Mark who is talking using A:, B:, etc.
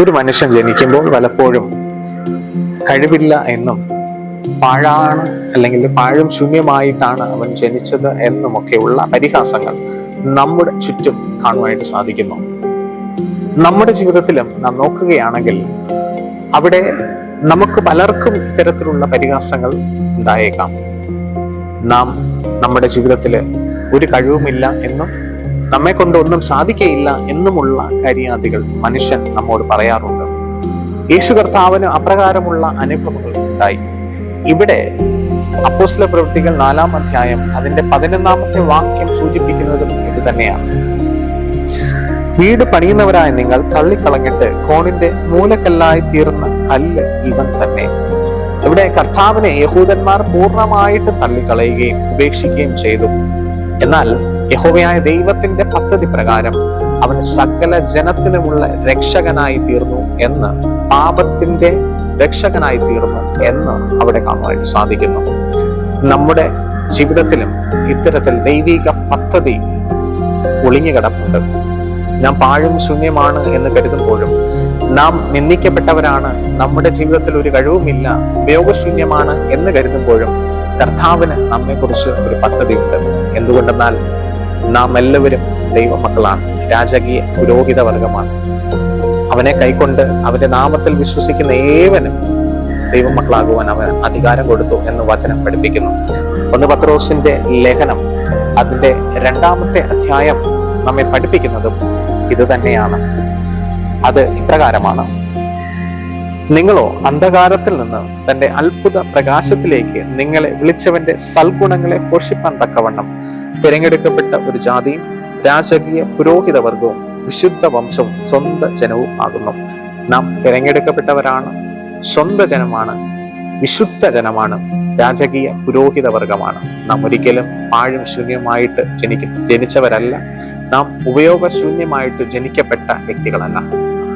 A: ഒരു മനുഷ്യൻ ജനിക്കുമ്പോൾ പലപ്പോഴും കഴിവില്ല എന്നും പാഴാണ് അല്ലെങ്കിൽ പാഴും ശൂന്യമായിട്ടാണ് അവൻ ജനിച്ചത് എന്നുമൊക്കെയുള്ള പരിഹാസങ്ങൾ നമ്മുടെ ചുറ്റും കാണുവാനായിട്ട് സാധിക്കുന്നു. നമ്മുടെ ജീവിതത്തിലും നാം നോക്കുകയാണെങ്കിൽ അവിടെ നമുക്ക് പലർക്കും ഇത്തരത്തിലുള്ള പരിഹാസങ്ങൾ ഉണ്ടായേക്കാം. നാം നമ്മുടെ ജീവിതത്തിൽ ഒരു കഴിവുമില്ല എന്നും നമ്മെ കൊണ്ട് ഒന്നും സാധിക്കയില്ല എന്നുമുള്ള കാര്യാദികൾ മനുഷ്യൻ നമ്മോട് പറയാറുണ്ട്. യേശു കർത്താവിന് അപ്രകാരമുള്ള അനുഭവങ്ങൾ ഉണ്ടായി. ഇവിടെ അപ്പോസ്തല പ്രവൃത്തികൾ 4-ാം അധ്യായം അതിന്റെ 11-ാമത്തെ വാക്യം സൂചിപ്പിക്കുന്നതും ഇത് തന്നെയാണ്. വീട് പണിയുന്നവരായ നിങ്ങൾ തള്ളിക്കളഞ്ഞിട്ട് കോണിന്റെ മൂലക്കല്ലായി തീർന്ന കല്ല് ഇവൻ തന്നെ. ഇവിടെ കർത്താവിനെ യഹൂദന്മാർ പൂർണ്ണമായിട്ട് തള്ളിക്കളയുകയും ഉപേക്ഷിക്കുകയും ചെയ്തു. എന്നാൽ യഹോവയായ ദൈവത്തിന്റെ പദ്ധതി പ്രകാരം അവൻ സകല ജനത്തിനുമുള്ള രക്ഷകനായി തീർന്നു എന്ന്, പാപത്തിന്റെ രക്ഷകനായി തീർന്നു എന്ന് അവിടെ കാണുവാനായിട്ട് സാധിക്കുന്നു. നമ്മുടെ ജീവിതത്തിലും ഇത്തരത്തിൽ ദൈവിക പദ്ധതി ഒളിഞ്ഞു കിടപ്പുണ്ട്. നാം പാഴും ശൂന്യമാണ് എന്ന് കരുതുമ്പോഴും, നാം നിന്ദിക്കപ്പെട്ടവരാണ്, നമ്മുടെ ജീവിതത്തിൽ ഒരു കഴിവുമില്ല, ഉപയോഗശൂന്യമാണ് എന്ന് കരുതുമ്പോഴും കർത്താവിന് നമ്മെക്കുറിച്ച് ഒരു പദ്ധതിയുണ്ട്. എന്തുകൊണ്ടെന്നാൽ നാം എല്ലാവരും ദൈവമക്കളാണ്, രാജകീയ പുരോഹിത വർഗമാണ്. അവനെ കൈക്കൊണ്ട് അവന്റെ നാമത്തിൽ വിശ്വസിക്കുന്ന ഏവനും ദൈവമക്കളാകുവാൻ അവൻ അധികാരം കൊടുത്തു എന്ന് വചനം പഠിപ്പിക്കുന്നു. 1 പത്രോസിന്റെ ലേഖനം അതിന്റെ 2-ാമത്തെ അധ്യായം നമ്മെ പഠിപ്പിക്കുന്നതും ഇത് തന്നെയാണ്. അത് ഇപ്രകാരമാണ്: നിങ്ങളോ അന്ധകാരത്തിൽ നിന്ന് തന്റെ അത്ഭുത പ്രകാശത്തിലേക്ക് നിങ്ങളെ വിളിച്ചവന്റെ സൽഗുണങ്ങളെ പോഷിപ്പാൻ തക്കവണ്ണം തിരഞ്ഞെടുക്കപ്പെട്ട ഒരു ജാതിയും രാജകീയ പുരോഹിത വർഗവും വിശുദ്ധ വംശവും സ്വന്തം ജനവും ആകുന്നു. നാം തിരഞ്ഞെടുക്കപ്പെട്ടവരാണ്, സ്വന്തം ജനമാണ്, വിശുദ്ധ ജനമാണ്, രാജകീയ പുരോഹിത വർഗമാണ്. നാം ഒരിക്കലും പാഴും ശൂന്യമായിട്ട് ജനിച്ചവരല്ല. നാം ഉപയോഗശൂന്യമായിട്ട് ജനിക്കപ്പെട്ട വ്യക്തികളല്ല.